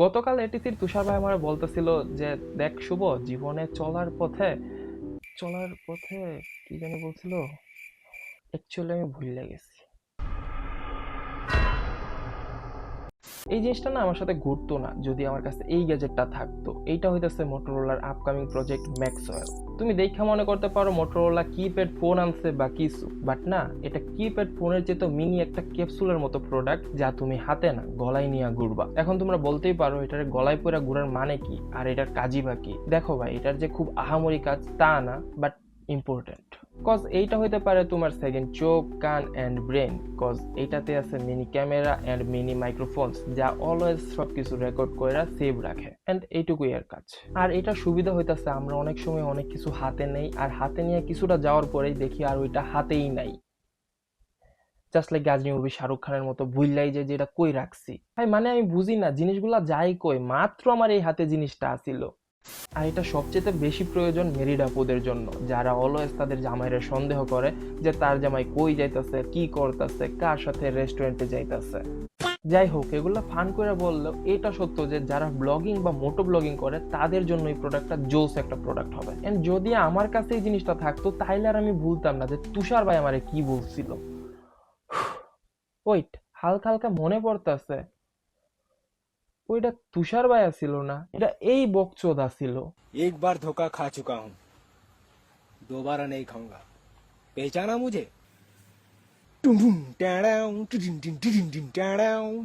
গতকাল এটিসির তুষার ভাই আমার বলতেছিল যে দেখ শুভ, জীবনে চলার পথে কি জানি বলছিল, অ্যাকচুয়ালি আমি ভুলে গেছি। এই জিনিসটা না আমার সাথে ঘুরতো না যদি আমার কাছে এই গ্যাজেটটা থাকতো। এইটা হইতেছে মোটরোলার আপকামিং প্রজেক্ট ম্যাক্সওয়েল। তুমি দেখা মনে করতে পারো মোটরোলা কিপ্যাড ফোন আনছে বা কিছু, বাট না, এটা কিপ্যাড ফোনের চেয়ে তো মিনি একটা ক্যাপসুলের মতো প্রোডাক্ট, যা তুমি হাতে না গলায় নিয়ে ঘুরবা। এখন তোমরা বলতেই পারো এটার গলায় পরে ঘুরার মানে কি আর এটার কাজই বা কি। দেখো ভাই, এটার যে খুব আহামরি কাজ তা না, বাট ইম্পর্টেন্ট। কজ এইটা হইতে পারে তোমার সেকেন্ড চোখ, কান অ্যান্ড ব্রেন। কজ এইটাতে আছে মিনি ক্যামেরা অ্যান্ড মিনি মাইক্রোফোনস, যা অলওয়েজ সবকিছু রেকর্ড করে সেভ রাখে। অ্যান্ড এইটুকুই এর কাজ। আর এটা সুবিধা হইতাছে আমরা অনেক সময় অনেক কিছু হাতে নেই, আর হাতে নিয়ে কিছুটা যাওয়ার পরেই দেখি আর ওইটা হাতেই নাই। Just like Ghajini movie Shahrukh খানের মতো ভুললাই যে যেটা কই রাখছি। ভাই মানে আমি বুঝি না জিনিসগুলা যাই কই, মাত্র আমার এই হাতে জিনিসটা আসিল। আর এটা সবচেয়ে বেশি প্রয়োজন মেরিড আপুদের জন্য, যারা অলওয়েজ তাদের জামাইরে সন্দেহ করে যে তার জামাই কই যাইতাছে, কি করতেছে, কার সাথে রেস্টুরেন্টে যাইতাছে। যাই হোক, এগুলো ফান করে বললেও এটা সত্য যে যারা ব্লগিং বা মোটো ব্লগিং করে তাদের জন্য এই প্রোডাক্টটা জোস একটা প্রোডাক্ট হবে। এন্ড যদি আমার কাছে এই জিনিসটা থাকতো তাইলে আর আমি ভুলতাম না যে তুষার ভাই আমারে কি বলছিল। ওয়েট, হালকা হালকা মনে পড়তাছে, ওইটা তুষার ভাই ছিল না, এটা এই বকচোদা ছিল। एक बार धोखा खा चुका हूँ, दोबारा नहीं खाऊंगा। पहचाना मुझे? टुम टुम, टाडाऊ, टिडिन टिन टिडिन टिन, टाडाऊ।